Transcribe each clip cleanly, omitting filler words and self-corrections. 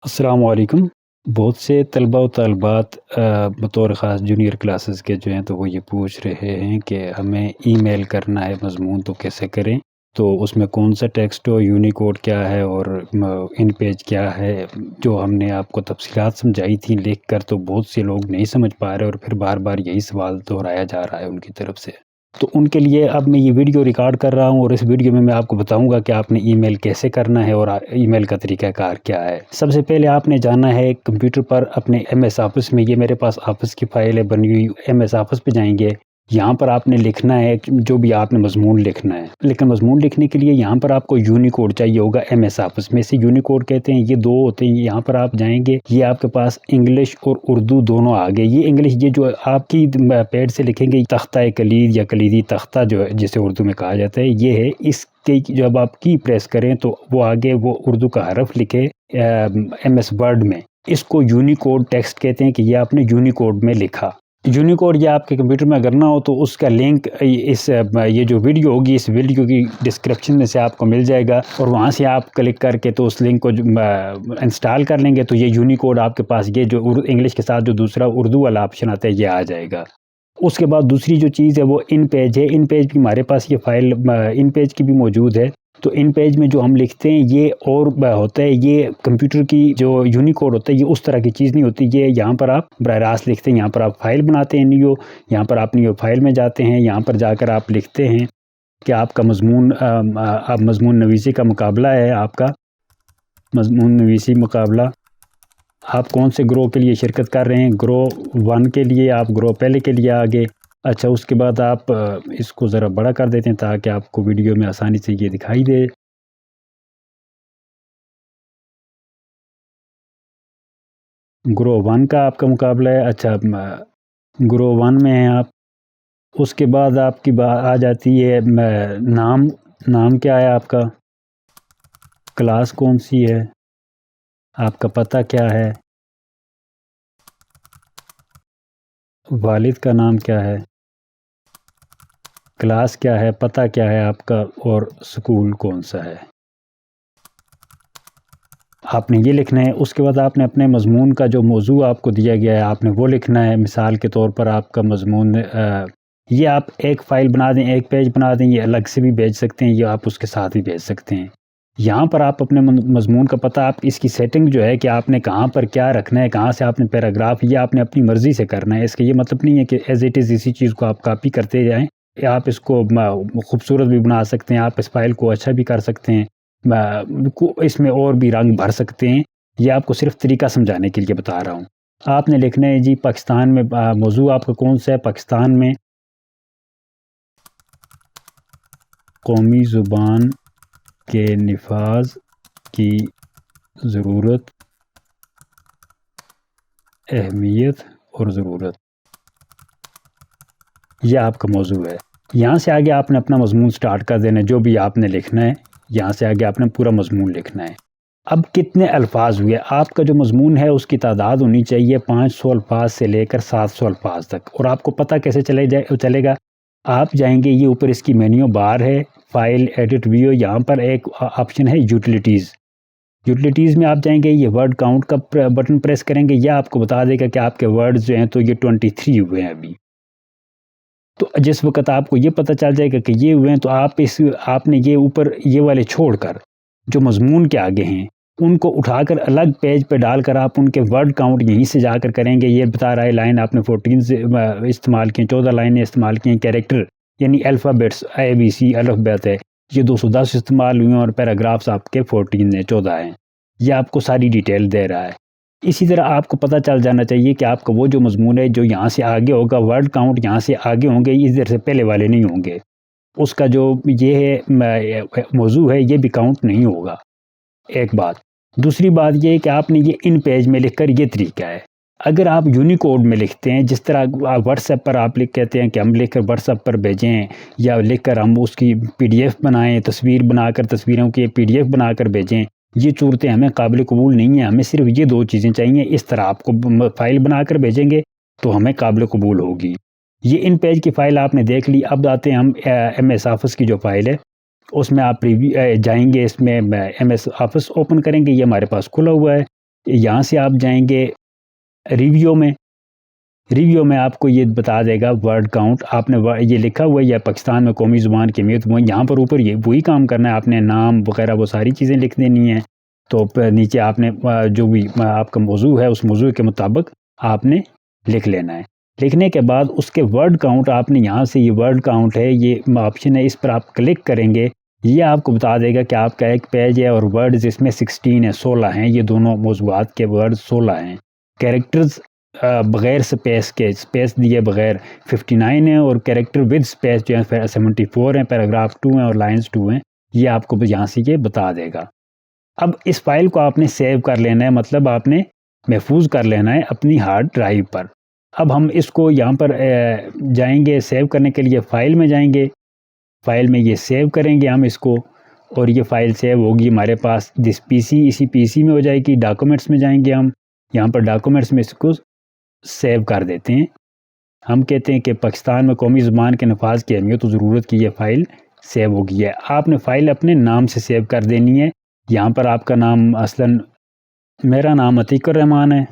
السلام علیکم۔ بہت سے طلبہ و طالبات بطور خاص جونیئر کلاسز کے جو ہیں تو وہ یہ پوچھ رہے ہیں کہ ہمیں ای میل کرنا ہے مضمون تو کیسے کریں، تو اس میں کون سا ٹیکسٹ ہو، یونیکوڈ کیا ہے اور ان پیج کیا ہے، جو ہم نے آپ کو تفصیلات سمجھائی تھیں لکھ کر، تو بہت سے لوگ نہیں سمجھ پا رہے اور پھر بار بار یہی سوال دہرایا جا رہا ہے ان کی طرف سے۔ تو ان کے لیے اب میں یہ ویڈیو ریکارڈ کر رہا ہوں اور اس ویڈیو میں آپ کو بتاؤں گا کہ آپ نے ای میل کیسے کرنا ہے اور ای میل کا طریقہ کار کیا ہے۔ سب سے پہلے آپ نے جانا ہے کمپیوٹر پر اپنے ایم ایس آفس میں، یہ میرے پاس آفس کی فائل ہے بنی ہوئی، ایم ایس آفس پہ جائیں گے۔ یہاں پر آپ نے لکھنا ہے جو بھی آپ نے مضمون لکھنا ہے، لیکن مضمون لکھنے کے لیے یہاں پر آپ کو یونیکوڈ چاہیے ہوگا۔ ایم ایس آفس میں سے یونیکوڈ کہتے ہیں، یہ دو ہوتے ہیں، یہاں پر آپ جائیں گے، یہ آپ کے پاس انگلش اور اردو دونوں آ گئے۔ یہ انگلش یہ جو آپ کی پیڈ سے لکھیں گے، تختہ کلید یا کلیدی تختہ جو ہے جسے اردو میں کہا جاتا ہے، یہ ہے۔ اس کے جب آپ کی پریس کریں تو وہ آگے وہ اردو کا حرف لکھے ایم ایس ورڈ میں، اس کو یونیکوڈ ٹیکسٹ کہتے ہیں کہ یہ آپ نے یونیکوڈ میں لکھا۔ یونیکوڈ یہ آپ کے کمپیوٹر میں اگر نہ ہو تو اس کا لنک یہ جو ویڈیو ہوگی، اس ویڈیو کی ڈسکرپشن میں سے آپ کو مل جائے گا، اور وہاں سے آپ کلک کر کے تو اس لنک کو انسٹال کر لیں گے تو یہ یونیکوڈ آپ کے پاس، یہ جو انگلش کے ساتھ جو دوسرا اردو والا آپشن آتا ہے، یہ آ جائے گا۔ اس کے بعد دوسری جو چیز ہے وہ ان پیج ہے۔ ان پیج بھی ہمارے پاس یہ فائل ان پیج کی بھی موجود ہے۔ تو ان پیج میں جو ہم لکھتے ہیں یہ اور ہوتا ہے، یہ کمپیوٹر کی جو یونیکوڈ ہوتا ہے یہ اس طرح کی چیز نہیں ہوتی۔ یہ یہاں پر آپ براہ راست لکھتے ہیں، یہاں پر آپ فائل بناتے ہیں نیو، یہاں پر آپ نیو فائل میں جاتے ہیں، یہاں پر جا کر آپ لکھتے ہیں کہ آپ کا مضمون نویسی کا مقابلہ ہے، آپ کا مضمون نویسی مقابلہ، آپ کون سے گروہ کے لیے شرکت کر رہے ہیں؟ گروہ 1 کے لیے، آپ گروہ پہلے کے لیے آگے۔ اچھا، اس کے بعد آپ اس کو ذرا بڑا کر دیتے ہیں تاکہ آپ کو ویڈیو میں آسانی سے یہ دکھائی دے۔ گروہ 1 کا آپ کا مقابلہ ہے۔ اچھا، گروہ 1 میں ہیں آپ۔ اس کے بعد آپ کی بات آ جاتی ہے نام کیا ہے آپ کا، کلاس کون سی ہے، آپ کا پتہ کیا ہے، والد کا نام کیا ہے، کلاس کیا ہے، پتہ کیا ہے آپ کا، اور سکول کون سا ہے، آپ نے یہ لکھنا ہے۔ اس کے بعد آپ نے اپنے مضمون کا جو موضوع آپ کو دیا گیا ہے آپ نے وہ لکھنا ہے۔ مثال کے طور پر آپ کا مضمون یہ آپ ایک فائل بنا دیں، ایک پیج بنا دیں، یہ الگ سے بھی بھیج سکتے ہیں، یہ آپ اس کے ساتھ بھی بھیج سکتے ہیں۔ یہاں پر آپ اپنے مضمون کا پتہ، آپ اس کی سیٹنگ جو ہے کہ آپ نے کہاں پر کیا رکھنا ہے، کہاں سے آپ نے پیراگراف، یہ آپ نے اپنی مرضی سے کرنا ہے۔ اس کا یہ مطلب نہیں ہے کہ ایز اٹ از اسی چیز کو آپ کاپی کرتے جائیں، آپ اس کو خوبصورت بھی بنا سکتے ہیں، آپ اس فائل کو اچھا بھی کر سکتے ہیں، اس میں اور بھی رنگ بھر سکتے ہیں۔ یہ آپ کو صرف طریقہ سمجھانے کے لیے بتا رہا ہوں۔ آپ نے لکھنا ہے جی پاکستان میں، موضوع آپ کا کون سا ہے، پاکستان میں قومی زبان کے نفاذ کی ضرورت، اہمیت اور ضرورت، یہ آپ کا موضوع ہے۔ یہاں سے آگے آپ نے اپنا مضمون سٹارٹ کر دینا ہے، جو بھی آپ نے لکھنا ہے یہاں سے آگے آپ نے پورا مضمون لکھنا ہے۔ اب کتنے الفاظ ہوئے؟ آپ کا جو مضمون ہے اس کی تعداد ہونی چاہیے 500 الفاظ سے لے کر 700 الفاظ تک۔ اور آپ کو پتہ کیسے چلے گا؟ آپ جائیں گے، یہ اوپر اس کی مینیو بار ہے، فائل، ایڈٹ ویو، یہاں پر ایک آپشن ہے یوٹیلیٹیز۔ یوٹیلیٹیز میں آپ جائیں گے، یہ ورڈ کاؤنٹ کا بٹن پریس کریں گے، یہ آپ کو بتا دے گا کہ آپ کے ورڈز جو ہیں تو یہ 23 ہوئے ہیں ابھی۔ تو جس وقت آپ کو یہ پتہ چل جائے گا کہ یہ ہوئے ہیں تو آپ نے یہ اوپر یہ والے چھوڑ کر جو مضمون کے آگے ہیں ان کو اٹھا کر الگ پیج پہ ڈال کر آپ ان کے ورڈ کاؤنٹ یہیں سے جا کر کریں گے۔ یہ بتا رہا ہے لائن آپ نے 14 استعمال کی ہیں، 14 لائنیں استعمال کی ہیں، کیریکٹر یعنی الفابیٹس ABC الفبیت ہے، یہ 210 استعمال ہوئے ہیں، اور پیراگرافز آپ کے 14 ہیں۔ یہ آپ کو ساری ڈیٹیل دے رہا ہے۔ اسی طرح آپ کو پتہ چل جانا چاہیے کہ آپ کا وہ جو مضمون ہے جو یہاں سے آگے ہوگا، ورڈ کاؤنٹ یہاں سے آگے ہوں گے، ادھر سے پہلے والے نہیں ہوں گے۔ اس کا جو یہ ہے موضوع ہے یہ بھی کاؤنٹ نہیں ہوگا، ایک بات۔ دوسری بات یہ ہے کہ آپ نے یہ ان پیج میں لکھ کر، یہ طریقہ ہے۔ اگر آپ یونیکوڈ میں لکھتے ہیں، جس طرح واٹس ایپ پر آپ کہتے ہیں کہ ہم لکھ کر واٹس ایپ پر بھیجیں، یا لکھ کر ہم اس کی PDF بنائیں، تصویر بنا کر تصویروں کی PDF بنا کر بھیجیں، یہ صورتیں ہمیں قابل قبول نہیں ہیں۔ ہمیں صرف یہ 2 چیزیں چاہیے۔ اس طرح آپ کو فائل بنا کر بھیجیں گے تو ہمیں قابل قبول ہوگی۔ یہ ان پیج کی فائل آپ نے دیکھ لی۔ اب آتے ہیں ہم ایم ایس آفس کی جو فائل ہے اس میں آپ جائیں گے، اس میں ایم ایس آفس اوپن کریں گے، یہ ہمارے پاس کھلا ہوا ہے۔ یہاں سے آپ جائیں گے ریویو میں. ریویو میں آپ کو یہ بتا دے گا ورڈ کاؤنٹ. آپ نے یہ لکھا ہوا ہے یا پاکستان میں قومی زبان کی اہمیت، یہاں پر اوپر یہ وہی کام کرنا ہے. آپ نے نام وغیرہ وہ ساری چیزیں لکھ دینی ہیں. تو نیچے آپ نے جو بھی آپ کا موضوع ہے اس موضوع کے مطابق آپ نے لکھ لینا ہے. لکھنے کے بعد اس کے ورڈ کاؤنٹ آپ نے یہاں سے، یہ ورڈ کاؤنٹ ہے، یہ آپشن ہے، اس پر آپ کلک کریں گے. یہ آپ کو بتا دے گا کہ آپ کا ایک پیج ہے اور ورڈز اس میں 16 ہے، 16 ہیں. یہ دونوں موضوعات کے ورڈ 16 ہیں. کیریکٹرز بغیر سپیس کے، سپیس دیے بغیر 59 ہیں، اور کیریکٹر ود سپیس جو ہے 74 ہیں. پیراگراف 2 ہیں اور لائنز 2 ہیں. یہ آپ کو یہاں سے یہ بتا دے گا. اب اس فائل کو آپ نے سیو کر لینا ہے، مطلب آپ نے محفوظ کر لینا ہے اپنی ہارڈ ڈرائیو پر. اب ہم اس کو یہاں پر جائیں گے سیو کرنے کے لیے، فائل میں جائیں گے. فائل میں یہ سیو کریں گے ہم اس کو، اور یہ فائل سیو ہوگی ہمارے پاس دس پی سی، اسی پی سی میں ہو جائے گی. ڈاکومنٹس میں جائیں گے ہم، یہاں پر ڈاکومنٹس میں اس کو سیو کر دیتے ہیں. ہم کہتے ہیں کہ پاکستان میں قومی زبان کے نفاذ کی اہمیت و ضرورت کی یہ فائل سیو ہو گئی ہے. آپ نے فائل اپنے نام سے سیو کر دینی ہے. یہاں پر آپ کا نام اصلاً میرا نام عتیق الرحمان ہے.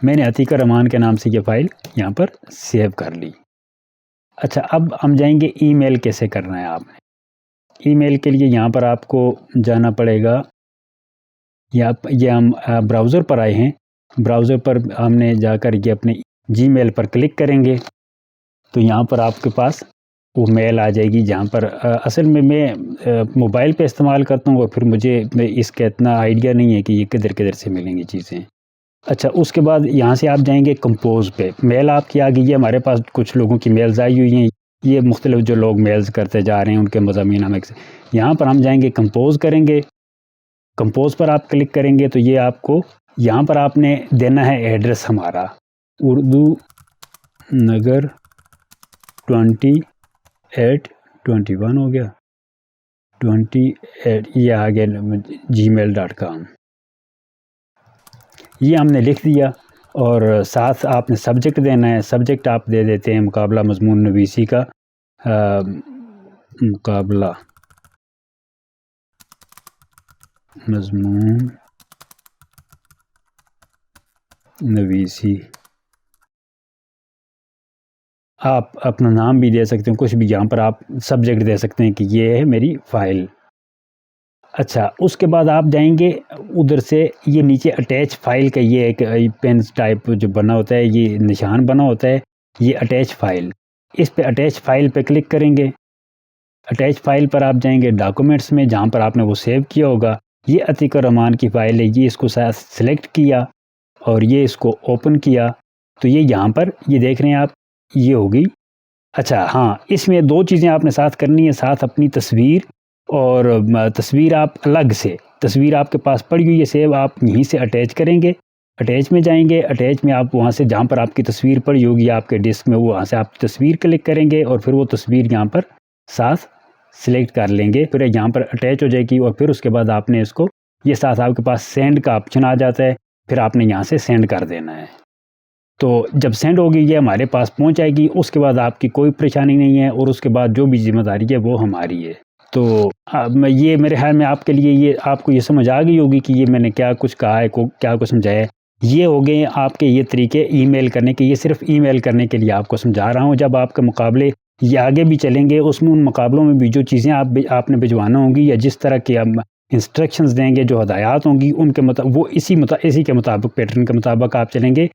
میں نے عتیق الرحمان کے نام سے یہ فائل یہاں پر سیو کر لی. اچھا، اب ہم جائیں گے ای میل کیسے کرنا ہے. آپ نے ای میل کے لیے یہاں پر آپ کو جانا پڑے گا. یہ ہم براؤزر پر آئے ہیں. براؤزر پر ہم نے جا کر یہ اپنے جی میل پر کلک کریں گے تو یہاں پر آپ کے پاس وہ میل آ جائے گی، جہاں پر اصل میں موبائل پہ استعمال کرتا ہوں، اور پھر مجھے اس کا اتنا آئیڈیا نہیں ہے کہ یہ کدھر کدھر سے ملیں گی چیزیں. اچھا، اس کے بعد یہاں سے آپ جائیں گے کمپوز پہ. میل آپ کی آ گئی ہے. ہمارے پاس کچھ لوگوں کی میلز آئی ہوئی ہیں. یہ مختلف جو لوگ میلز کرتے جا رہے ہیں ان کے مضامین ہمیں یہاں پر ہم جائیں گے کمپوز کریں گے. کمپوز پر آپ کلک کریں گے تو یہ آپ کو یہاں پر آپ نے دینا ہے ایڈریس ہمارا، اردو نگر 2821 ہو گیا 28، یہ آ گیا gmail.com. یہ ہم نے لکھ دیا، اور ساتھ آپ نے سبجیکٹ دینا ہے. سبجیکٹ آپ دے دیتے ہیں مقابلہ مضمون نویسی کا، مقابلہ مضمون نویسی. آپ اپنا نام بھی دے سکتے ہیں، کچھ بھی. یہاں پر آپ سبجیکٹ دے سکتے ہیں کہ یہ ہے میری فائل. اچھا، اس کے بعد آپ جائیں گے ادھر سے، یہ نیچے اٹیچ فائل کا یہ ایک پینس ٹائپ جو بنا ہوتا ہے، یہ نشان بنا ہوتا ہے، یہ اٹیچ فائل. اس پہ اٹیچ فائل پہ کلک کریں گے. اٹیچ فائل پر آپ جائیں گے ڈاکومنٹس میں، جہاں پر آپ نے وہ سیو کیا ہوگا. یہ عتیق الرحمان کی فائل ہے. یہ اس کو سلیکٹ کیا اور یہ اس کو اوپن کیا تو یہ یہاں پر یہ دیکھ رہے ہیں آپ، یہ ہوگی. اچھا ہاں، اس میں دو چیزیں آپ نے ساتھ کرنی ہے. ساتھ اپنی تصویر، اور تصویر آپ الگ سے، تصویر آپ کے پاس پڑی ہوئی ہے سیو، آپ یہیں سے اٹیچ کریں گے. اٹیچ میں جائیں گے. اٹیچ میں آپ وہاں سے جہاں پر آپ کی تصویر پڑی ہوگی آپ کے ڈسک میں، وہاں سے آپ تصویر کلک کریں گے، اور پھر وہ تصویر یہاں پر ساتھ سلیکٹ کر لیں گے. پھر یہاں پر اٹیچ ہو جائے گی، اور پھر اس کے بعد آپ نے اس کو، یہ ساتھ آپ کے پاس سینڈ کا آپشن آ جاتا ہے. پھر آپ نے یہاں سے سینڈ کر دینا ہے. تو جب سینڈ ہوگی یہ ہمارے پاس پہنچ جائے گی. اس کے بعد آپ کی کوئی پریشانی نہیں ہے، اور اس کے بعد جو بھی ذمہ داری ہے وہ ہماری ہے. تو یہ میرے خیال میں آپ کے لیے یہ آپ کو یہ سمجھ آ گئی ہوگی کہ یہ میں نے کیا کچھ کہا ہے، کیا کچھ سمجھایا ہے. یہ ہو گئے آپ کے یہ طریقے ای میل کرنے کے. یہ صرف ای میل کرنے کے لیے آپ کو سمجھا رہا ہوں. جب آپ کے مقابلے یہ آگے بھی چلیں گے، اس میں ان مقابلوں میں بھی جو چیزیں آپ نے بھجوانا ہوں گی، یا جس طرح کے انسٹرکشنز دیں گے، جو ہدایات ہوں گی، ان کے وہ اسی کے مطابق، پیٹرن کے مطابق آپ چلیں گے.